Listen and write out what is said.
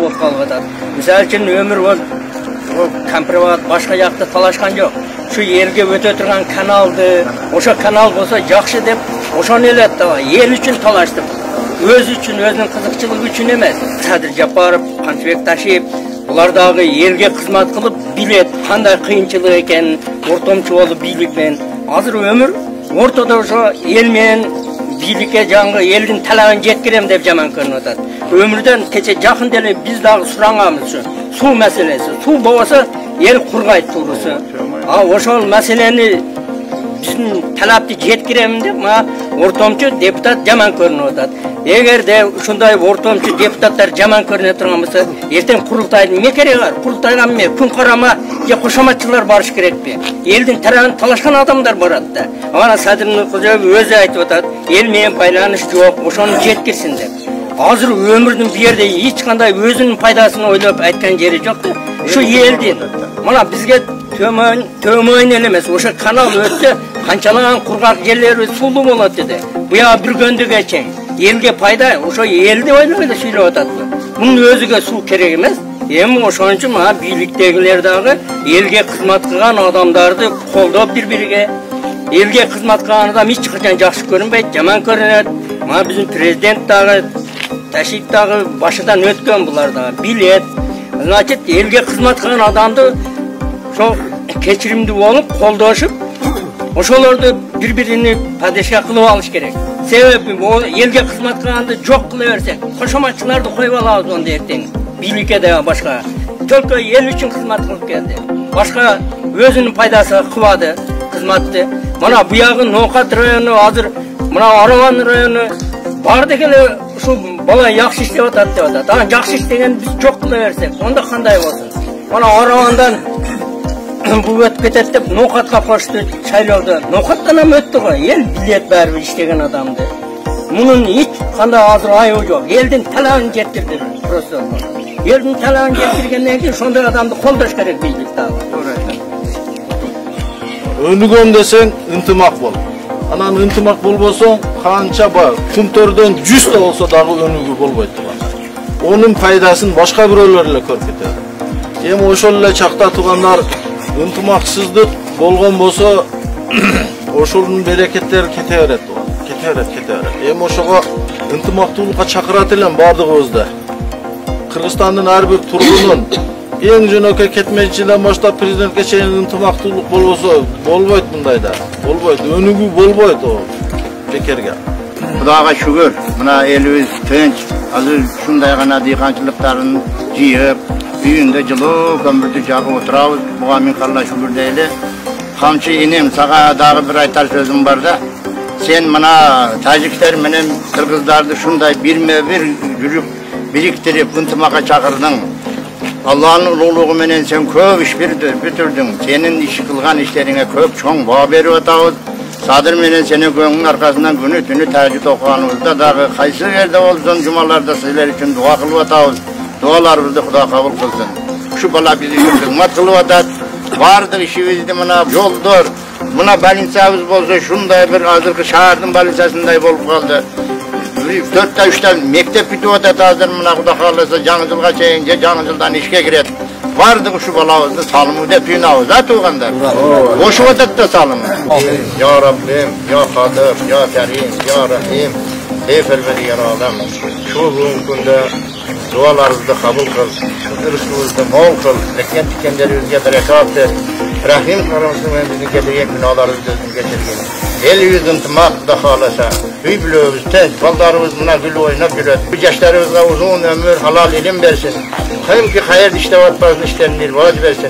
болып қалып жатады. Мысалы үшін өмір ол комприват башқа жақта талашқан жоқ. Şu yerге өте тұрған каналды, ошо канал болса жақсы деп, ошоны елетті. Ел үшін талашты. Өз үшін, өзінің қызықшылығы үшін емес. Садыр Жапаров, Қаншыбек Ташиев, бұлардағы елге қызмат қылып билет, қандай қиыншылық екенін, ортомчу болып билікпен. Азыр өмір ортада ошо елмен билікке жаңғы елдің талабын жеткірем деп жаман көрініп отады. Өмірден кеше жақын деле біз дағы сұраңамыз су мәселесі. Су болса ел құрғайды турысы. Ошол мәселені біздің талапты жеткіремін деп ортомчу депутат жаман көрініп отады. Егер де ушундай ортомчу депутаттар жаман көріне тұрған болса, ертең құрылтайдың не керегі бар? Құрылтайға ме, күн қарама, же қошаматшылар барыш керек пе? Елдің тарағын талашқан адамдар барады да. Ана Садыр Нұрқожаев өзі айтып отады, елмен байланыш жоқ, ошоны жеткірсін деп. Азыр өмірдің bir жерде ешқандай өзінің пайдасын ойлап айтқан жері жоқ та. Şu елден, мына бізге төмөйін елемес, ошо канал өтті, қаншалаған құрғақ жерлері сулы болады деді. Бұя бір көндіге чең. Елге пайда, ошо елді ойлайды сөйлеп атады. Бұның өзіге су керек емес. Эми ошон үчүн бийликтегилер дагы элге кызмат кылган адамдарды колдоп бири-бириге. Элге кызмат кылган адам эч качан жакшы көрүнбөйт, жаман көрүнөт. Мына биздин президент дагы, Ташиев дагы башыдан өткөн булар дагы билет. Значит, элге кызмат кылган адамды ошо кечиримдүү болуп колдошуп, ошолорду бири-бирини падыша кылып алыш керек. Себеби элге кызмат кылганды жок кыла берсек, кошоматчыларды коюп алабыз онда эртең. Бийликке де башка. Только ел үчүн кызмат кылып келди. Башка өзүнүн пайдасы кылбады кызматты. Мына буягы Ноокат району азыр, мына Араван району бар дегеле ушу бала жакшы иштеп атат деп атат. Анан жакшы иштеген биз жок кыла берсек, онда кандай болсун? Мына Аравандан бул өтүп кетет деп Ноокатка кошту шайлоодо. Ноокаттан ham өттү го. Ел билет баары иштеген адамды. Мунун эч кандай азыр айыбы жок. Элдин талабын жеткирди просто. Елдің талағын жеткіргеннен кейін сондай адамды қолдаш керек бийлик дагы. Өнүгөм десең ынтымак бол. Анан ынтымак болбосоң, канча бар, күнтөрдөн 100 да болсо дагы өнүгүү болбойт турган. Онун пайдасын башка бирөөлөр эле көрүп кетет. Эми ошол эле чакта тургандар ынтымаксыздык болгон болсо, ошонун берекеттери кете берет турган. Кете берет. Эми ошого ынтымактуулукка чакырат элем бардыгыбызды. Кыргызстандын ар бир тургунун эң жөнөкөй кетмечиден баштап президентке чейин ынтымактуулук болбосо болбойт мындайда. Болбойт, өнүгүү болбойт о бекерге. Кудайга шүгүр, мына элибиз тынч, азыр ушундай гана дыйканчылыктарын жыйып, үйүндө жылуу көмүрдү жагып отурабыз. Буга миң карла шүгүр дейли. Камчы энем, сага дагы бир айтар сөзүм бар да. Сен мына тажиктер менен кыргыздарды ушундай бирме-бир жүрүп бириктирип ынтымакка чакырдың. Алланын улуулугу менен сен көп иш бүтүрдүң. Сенин иш кылган иштериңе көп чоң баа берип атабыз. Садыр менен сенин көңүң аркасынан күнү-түнү тажид окуганыбызда дагы кайсы жерде болсун жумаларда силер үчүн дуа кылып атабыз. Дуаларыбызды Кудай кабыл кылсын. Ушу бала биз үчүн кызмат кылып атат. Бардык ишибизди мына жолдор, мына больницабыз болсо ушундай бир азыркы шаардын больницасындай болуп калды. 4-3 мектеп бүтүп атат азыр мына Кудай кааласа жаңы жылга чейин же жаңы жылдан ишке кирет. Бардык ушу балабызды салымы деп туйнабыз да туугандар. Ошуп атат да салымы. Я Раббим, я Кадыр, я Карим, я Рахим, ey Perverdigar Alem. Şu günde dualarınızı kabul kıl, rızkınızı mol kıl, bereket dikenlerimizge berekat ver. Rahim karamsın ve bizim gelecek günahlarımızı geçirgen. El yüzün tımak da halasa, üy biliyoruz, tez, baldarımız buna gül oynap yürüt. Bu yaşlarımızda uzun ömür, halal ilim versin. Hayır ki hayır işte vatbazlı işlerini irvac versin.